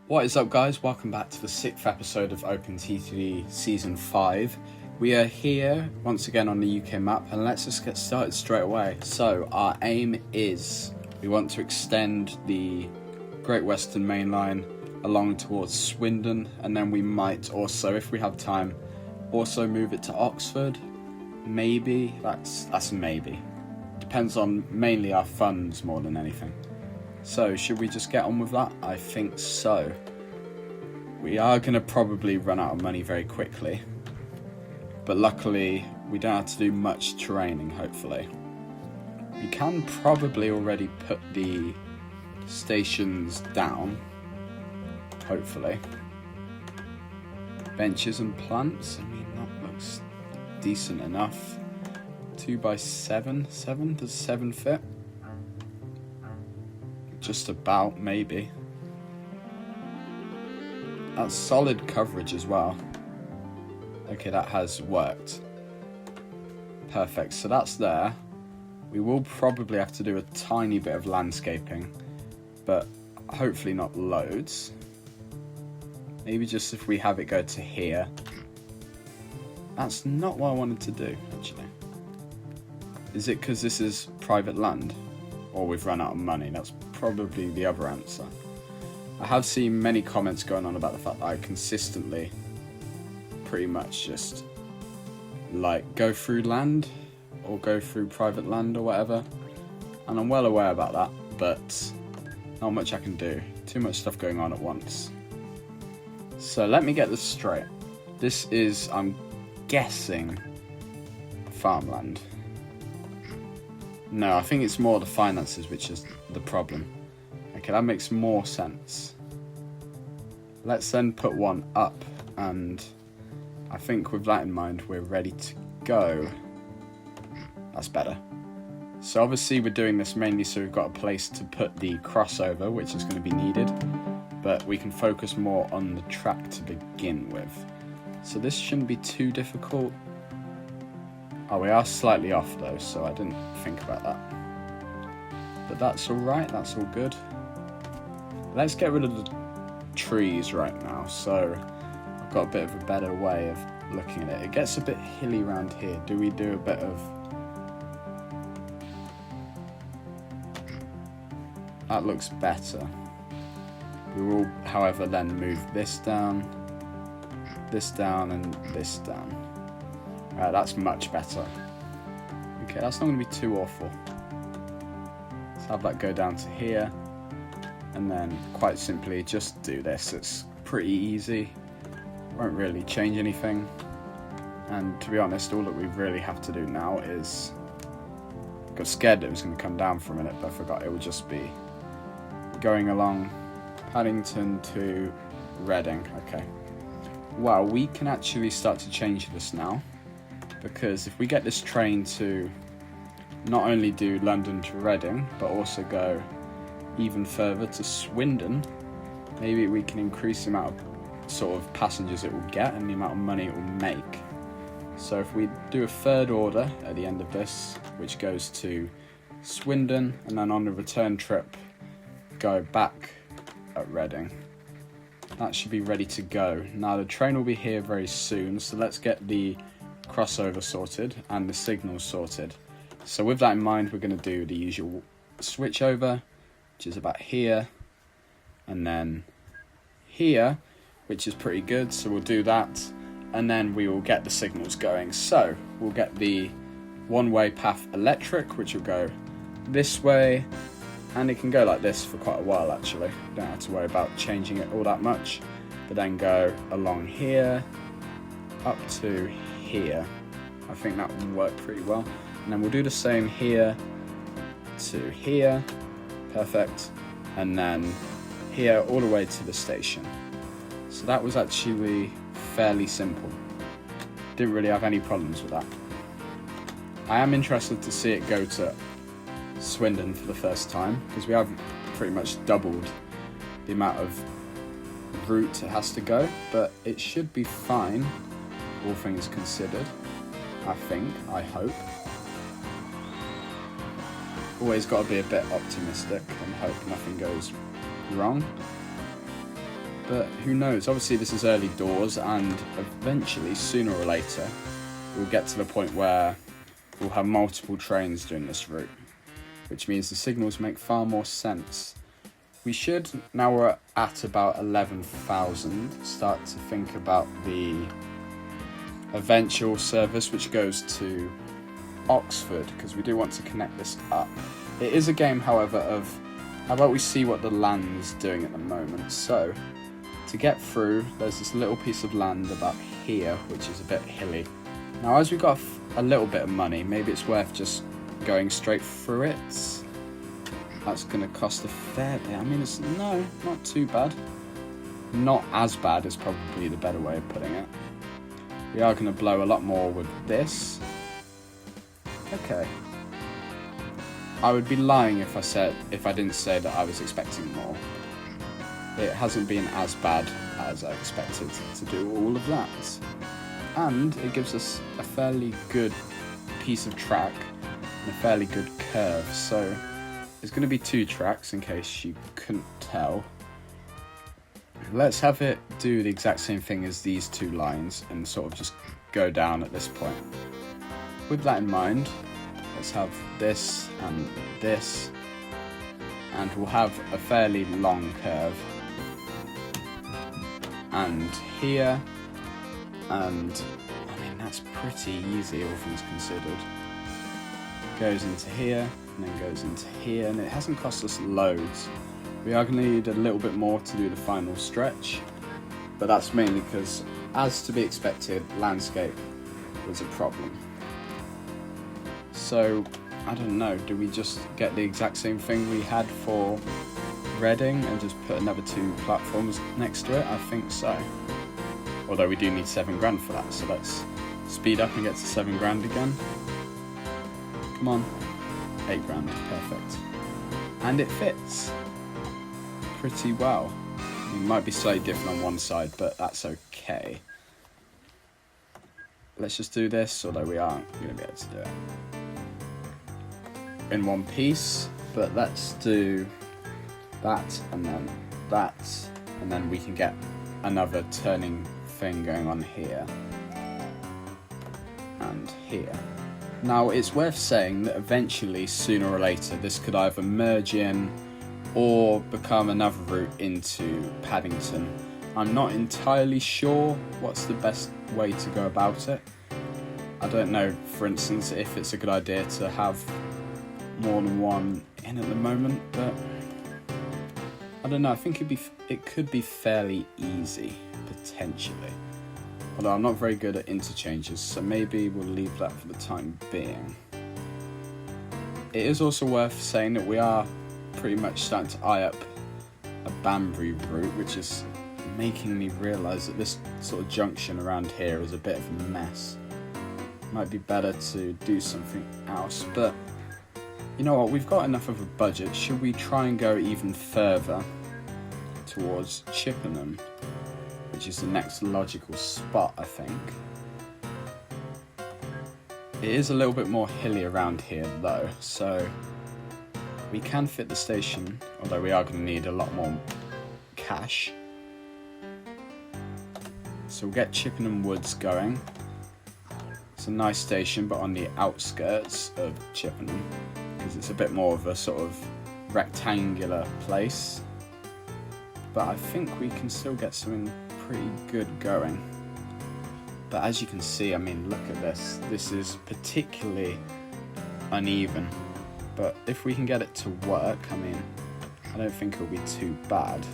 What is up, guys? Welcome back to the 6th episode of OpenTTD Season 5. We are here once again on the UK map, and let's just get started straight away. So our aim is we want to extend the Great Western Mainline along towards Swindon, and then we might also, if we have time, also move it to Oxford. Maybe. That's a maybe. Depends on mainly our funds more than anything. So, should we just get on with that? I think so. We are going to probably run out of money very quickly. But luckily, we don't have to do much training, hopefully. We can probably already put the stations down. Hopefully. Benches and plants. I mean, that looks decent enough. 2x7. 7? Does 7 fit? Just about, maybe. That's solid coverage as well. Okay, that has worked. Perfect, so that's there. We will probably have to do a tiny bit of landscaping, but hopefully not loads. Maybe just if we have it go to here. That's not what I wanted to do, actually. Is it because this is private land? Or we've run out of money? That's probably the other answer. I have seen many comments going on about the fact that I consistently pretty much just like go through land or go through private land or whatever, and I'm well aware about that, but not much I can do. Too much stuff going on at once. So let me get this straight. This is, I'm guessing, farmland. No, I think it's more the finances which is the problem. Okay, that makes more sense. Let's then put one up, and I think with that in mind, we're ready to go. That's better. So obviously we're doing this mainly so we've got a place to put the crossover, which is going to be needed, but we can focus more on the track to begin with. So this shouldn't be too difficult. Oh, we are slightly off though, so I didn't think about that. But that's alright, that's all good. Let's get rid of the trees right now, so I've got a bit of a better way of looking at it. It gets a bit hilly around here. Do we do a bit of... That looks better. We will, however, then move this down, and this down. That's much better. Okay, that's not going to be too awful. Let's have that go down to here. And then, quite simply, just do this. It's pretty easy. Won't really change anything. And to be honest, all that we really have to do now is... I got scared that it was going to come down for a minute, but I forgot it would just be going along Paddington to Reading. Okay. Wow, we can actually start to change this now. Because if we get this train to not only do London to Reading, but also go even further to Swindon, maybe we can increase the amount of sort of passengers it will get and the amount of money it will make. So if we do a third order at the end of this, which goes to Swindon, and then on the return trip, go back at Reading. That should be ready to go. Now the train will be here very soon, so let's get the crossover sorted and the signals sorted. So with that in mind, we're going to do the usual switch over, which is about here, and then here, which is pretty good, so we'll do that, and then we will get the signals going. So we'll get the one-way path electric, which will go this way, and it can go like this for quite a while actually. Don't have to worry about changing it all that much, but then go along here up to here. I think that will work pretty well. And then we'll do the same here to here. Perfect. And then here all the way to the station. So that was actually fairly simple. Didn't really have any problems with that. I am interested to see it go to Swindon for the first time, because we have pretty much doubled the amount of route it has to go, but it should be fine, all things considered. I hope. Always got to be a bit optimistic and hope nothing goes wrong. But who knows, obviously this is early doors, and eventually, sooner or later, we'll get to the point where we'll have multiple trains doing this route, which means the signals make far more sense. We should, now we're at about 11,000, start to think about the eventual service which goes to Oxford, because we do want to connect this up. It is a game, however, of how about we see what the land's doing at the moment. So, to get through, there's this little piece of land about here, which is a bit hilly. Now, as we've got a little bit of money, maybe it's worth just going straight through it. That's going to cost a fair bit. I mean, it's not too bad. Not as bad is probably the better way of putting it. We are going to blow a lot more with this. Okay. I would be lying if I didn't say that I was expecting more. It hasn't been as bad as I expected to do all of that. And it gives us a fairly good piece of track and a fairly good curve. So there's going to be 2 tracks in case you couldn't tell. Let's have it do the exact same thing as these 2 lines and sort of just go down at this point. With that in mind, let's have this, and we'll have a fairly long curve. And here, and I mean that's pretty easy, all things considered. Goes into here, and then goes into here, and it hasn't cost us loads. We are going to need a little bit more to do the final stretch, but that's mainly because, as to be expected, landscape was a problem. So, I don't know, do we just get the exact same thing we had for Reading and just put another 2 platforms next to it? I think so. Although we do need 7 grand for that, so let's speed up and get to 7 grand again. Come on. 8 grand, perfect. And it fits pretty well. It might be slightly different on one side, but that's okay. Let's just do this, although we aren't going to be able to do it in one piece, but let's do that, and then we can get another turning thing going on here and here. Now, it's worth saying that eventually, sooner or later, this could either merge in or become another route into Paddington. I'm not entirely sure what's the best way to go about it. I don't know, for instance, if it's a good idea to have more than one in at the moment, but I don't know, I think it could be fairly easy, potentially. Although I'm not very good at interchanges, so maybe we'll leave that for the time being. It is also worth saying that we are pretty much starting to eye up a Banbury route, which is making me realise that this sort of junction around here is a bit of a mess. Might be better to do something else, but you know what, we've got enough of a budget. Should we try and go even further towards Chippenham, which is the next logical spot, I think. It is a little bit more hilly around here though, so we can fit the station, although we are going to need a lot more cash. So we'll get Chippenham Woods going. It's a nice station, but on the outskirts of Chippenham, because it's a bit more of a sort of rectangular place. But I think we can still get something pretty good going. But as you can see, I mean, look at this. This is particularly uneven. But if we can get it to work, I mean, I don't think it'll be too bad.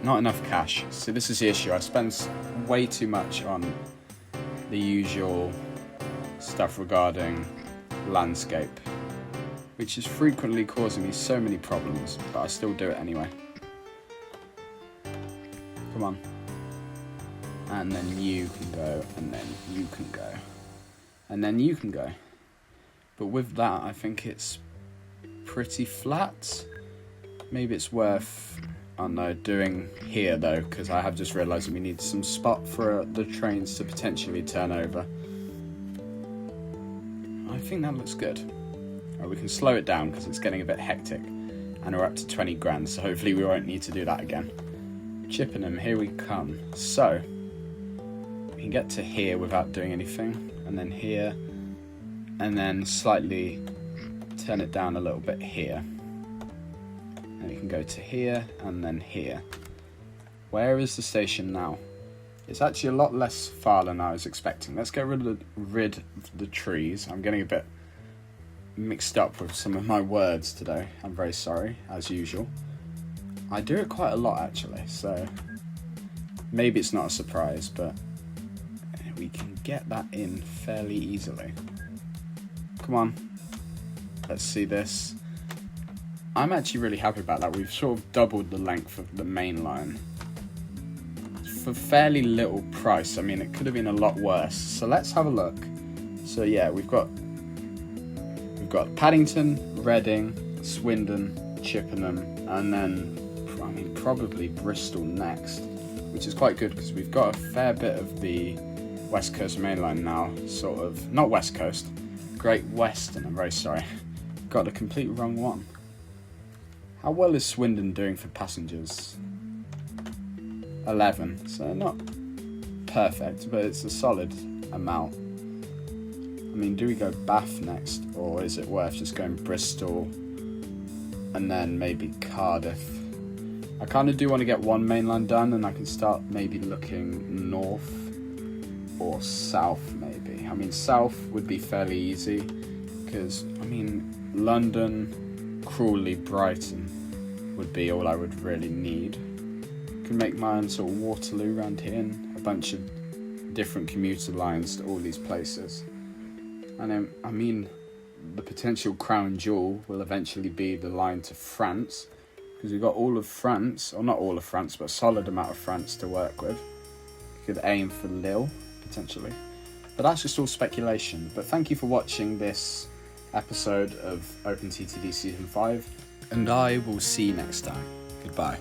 Not enough cash. So this is the issue. I spend way too much on the usual stuff regarding landscape, which is frequently causing me so many problems, but I still do it anyway. Come on. And then you can go, and then you can go, and then you can go. But with that, I think it's pretty flat. Maybe it's worth, I don't know, doing here though, because I have just realised we need some spot for the trains to potentially turn over. I think that looks good. Right, we can slow it down because it's getting a bit hectic. and we're up to 20 grand, so hopefully we won't need to do that again. Chippenham, here we come. So we can get to here without doing anything, and then here, and then slightly turn it down a little bit here. And you can go to here and then here. Where is the station now? It's actually a lot less far than I was expecting. Let's get rid of the trees. I'm getting a bit mixed up with some of my words today. I'm very sorry, as usual. I do it quite a lot actually, so maybe it's not a surprise, but we can get that in fairly easily. Come on, let's see this. I'm actually really happy about that. We've sort of doubled the length of the main line for fairly little price. I mean, it could have been a lot worse. So let's have a look. So yeah, we've got Paddington, Reading, Swindon, Chippenham, and then I mean probably Bristol next, which is quite good because we've got a fair bit of the West Coast Mainline now, sort of, not West Coast, Great Western, I'm very sorry. Got the complete wrong one. How well is Swindon doing for passengers? 11, so not perfect, but it's a solid amount. I mean, do we go Bath next, or is it worth just going Bristol and then maybe Cardiff? I kind of do want to get one mainline done, and I can start maybe looking north or south maybe. I mean, south would be fairly easy because, I mean, London, Crawley, Brighton would be all I would really need. Can make my own sort of Waterloo around here and a bunch of different commuter lines to all these places. And then, I mean, the potential crown jewel will eventually be the line to France, because we've got all of France, or not all of France, but a solid amount of France to work with. You could aim for Lille, potentially. But that's just all speculation. But thank you for watching this episode of OpenTTD Season 5, and I will see you next time. Goodbye.